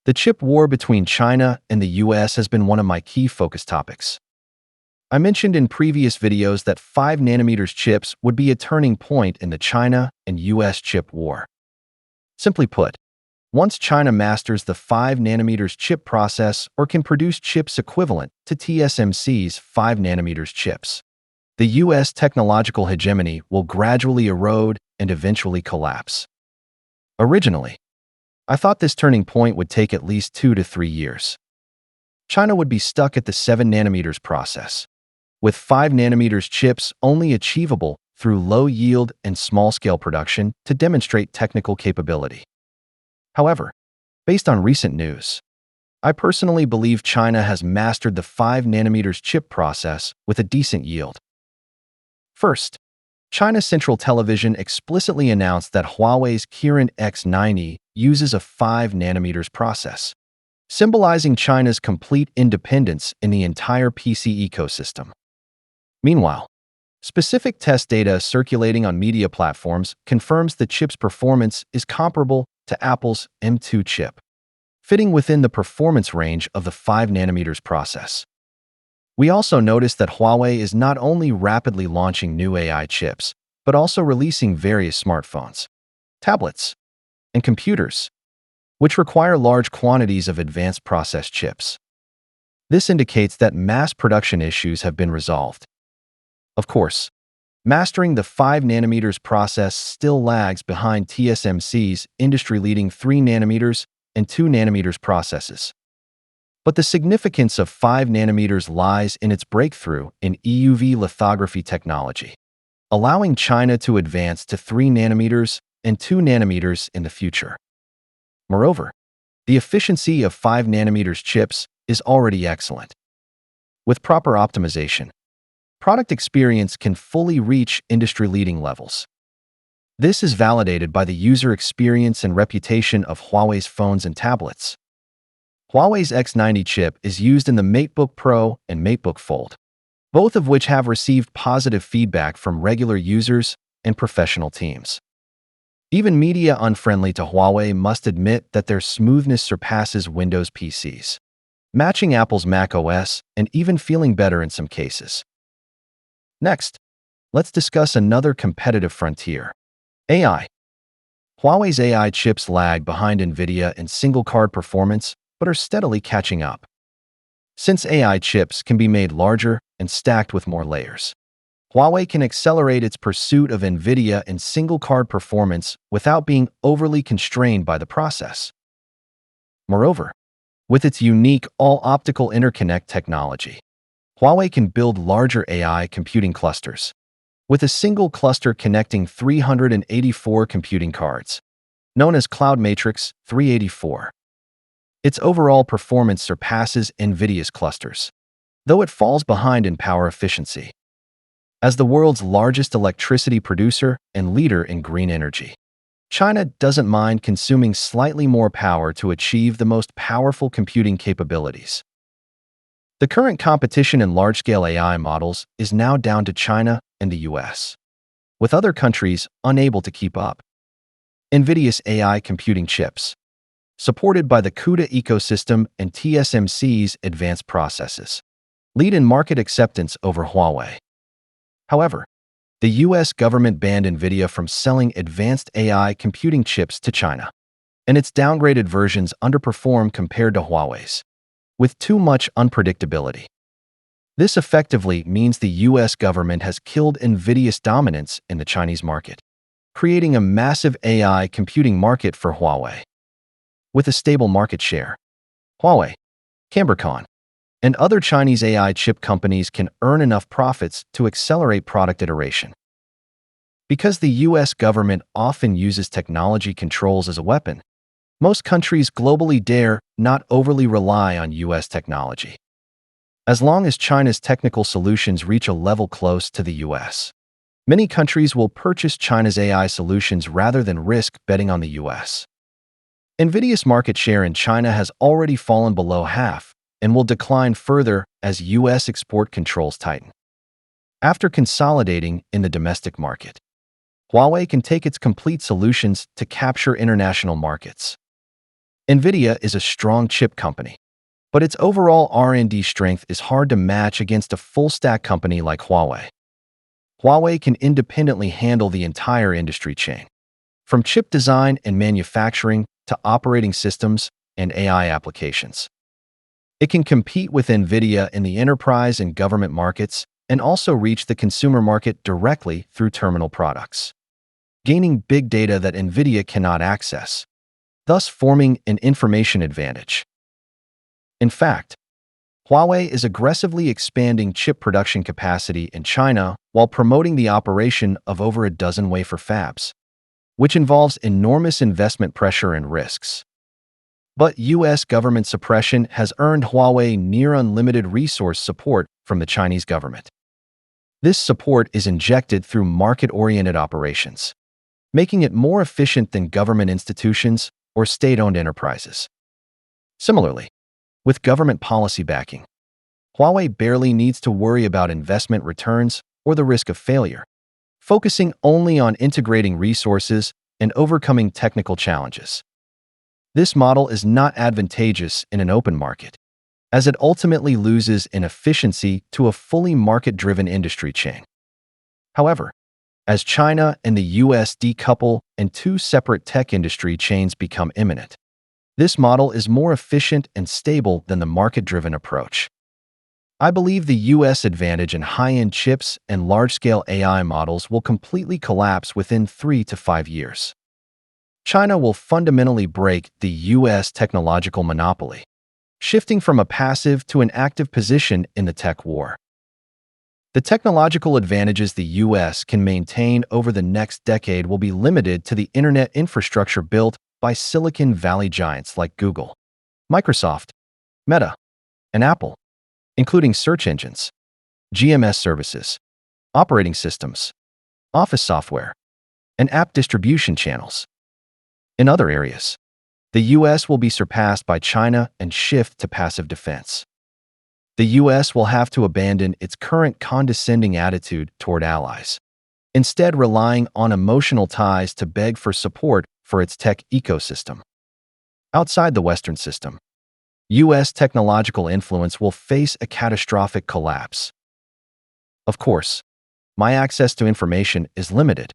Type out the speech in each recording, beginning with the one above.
The chip war between China and the US has been one of my key focus topics. I mentioned in previous videos that 5 nm chips would be a turning point in the China and US chip war. Simply put, once China masters the 5 nm chip process or can produce chips equivalent to TSMC's 5 nm chips, the US technological hegemony will gradually erode and eventually collapse. Originally, I thought this turning point would take at least 2 to 3 years. China would be stuck at the 7 nm process, with 5 nm chips only achievable through low yield and small-scale production to demonstrate technical capability. However, based on recent news, I personally believe China has mastered the 5 nm chip process with a decent yield. First, China Central Television explicitly announced that Huawei's Kirin X90 uses a 5 nm process, symbolizing China's complete independence in the entire PC ecosystem. Meanwhile, specific test data circulating on media platforms confirms the chip's performance is comparable to Apple's M2 chip, fitting within the performance range of the 5 nm process. We also noticed that Huawei is not only rapidly launching new AI chips, but also releasing various smartphones, tablets, and computers, which require large quantities of advanced process chips. This indicates that mass production issues have been resolved. Of course, mastering the 5 nm process still lags behind TSMC's industry-leading 3 nm and 2 nm processes. But the significance of 5 nm lies in its breakthrough in EUV lithography technology, allowing China to advance to 3 nm and 2 nm in the future. Moreover, the efficiency of 5 nm chips is already excellent. With proper optimization, product experience can fully reach industry-leading levels. This is validated by the user experience and reputation of Huawei's phones and tablets. Huawei's X90 chip is used in the MateBook Pro and MateBook Fold, both of which have received positive feedback from regular users and professional teams. Even media unfriendly to Huawei must admit that their smoothness surpasses Windows PCs, matching Apple's macOS and even feeling better in some cases. Next, let's discuss another competitive frontier: AI. Huawei's AI chips lag behind NVIDIA in single-card performance, but are steadily catching up. Since AI chips can be made larger and stacked with more layers, Huawei can accelerate its pursuit of NVIDIA in single-card performance without being overly constrained by the process. Moreover, with its unique all-optical interconnect technology, Huawei can build larger AI computing clusters, with a single cluster connecting 384 computing cards, known as Cloud Matrix 384. Its overall performance surpasses NVIDIA's clusters, though it falls behind in power efficiency. As the world's largest electricity producer and leader in green energy, China doesn't mind consuming slightly more power to achieve the most powerful computing capabilities. The current competition in large-scale AI models is now down to China and the US, with other countries unable to keep up. NVIDIA's AI computing chips, supported by the CUDA ecosystem and TSMC's advanced processes, lead in market acceptance over Huawei. However, the US government banned NVIDIA from selling advanced AI computing chips to China, and its downgraded versions underperform compared to Huawei's, with too much unpredictability. This effectively means the US government has killed NVIDIA's dominance in the Chinese market, creating a massive AI computing market for Huawei. With a stable market share, Huawei, Cambricon, and other Chinese AI chip companies can earn enough profits to accelerate product iteration. Because the US government often uses technology controls as a weapon, most countries globally dare not overly rely on US technology. As long as China's technical solutions reach a level close to the US, many countries will purchase China's AI solutions rather than risk betting on the US. NVIDIA's market share in China has already fallen below half and will decline further as US export controls tighten. After consolidating in the domestic market, Huawei can take its complete solutions to capture international markets. NVIDIA is a strong chip company, but its overall R&D strength is hard to match against a full-stack company like Huawei. Huawei can independently handle the entire industry chain, from chip design and manufacturing to operating systems and AI applications. It can compete with NVIDIA in the enterprise and government markets and also reach the consumer market directly through terminal products, gaining big data that NVIDIA cannot access, thus forming an information advantage. In fact, Huawei is aggressively expanding chip production capacity in China while promoting the operation of over a dozen wafer fabs, which involves enormous investment pressure and risks. But U.S. government suppression has earned Huawei near unlimited resource support from the Chinese government. This support is injected through market-oriented operations, making it more efficient than government institutions or state-owned enterprises. Similarly, with government policy backing, Huawei barely needs to worry about investment returns or the risk of failure, focusing only on integrating resources and overcoming technical challenges. This model is not advantageous in an open market, as it ultimately loses in efficiency to a fully market-driven industry chain. However, as China and the U.S. decouple and two separate tech industry chains become imminent, this model is more efficient and stable than the market-driven approach. I believe the U.S. advantage in high-end chips and large-scale AI models will completely collapse within 3 to 5 years. China will fundamentally break the U.S. technological monopoly, shifting from a passive to an active position in the tech war. The technological advantages the U.S. can maintain over the next decade will be limited to the internet infrastructure built by Silicon Valley giants like Google, Microsoft, Meta, and Apple, including search engines, GMS services, operating systems, office software, and app distribution channels. In other areas, the U.S. will be surpassed by China and shift to passive defense. The U.S. will have to abandon its current condescending attitude toward allies, instead relying on emotional ties to beg for support for its tech ecosystem. Outside the Western system, U.S. technological influence will face a catastrophic collapse. Of course, my access to information is limited,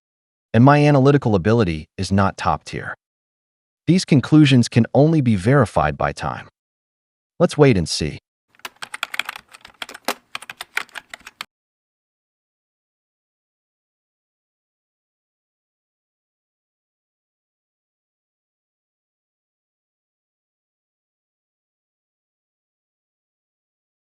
and my analytical ability is not top tier. These conclusions can only be verified by time. Let's wait and see.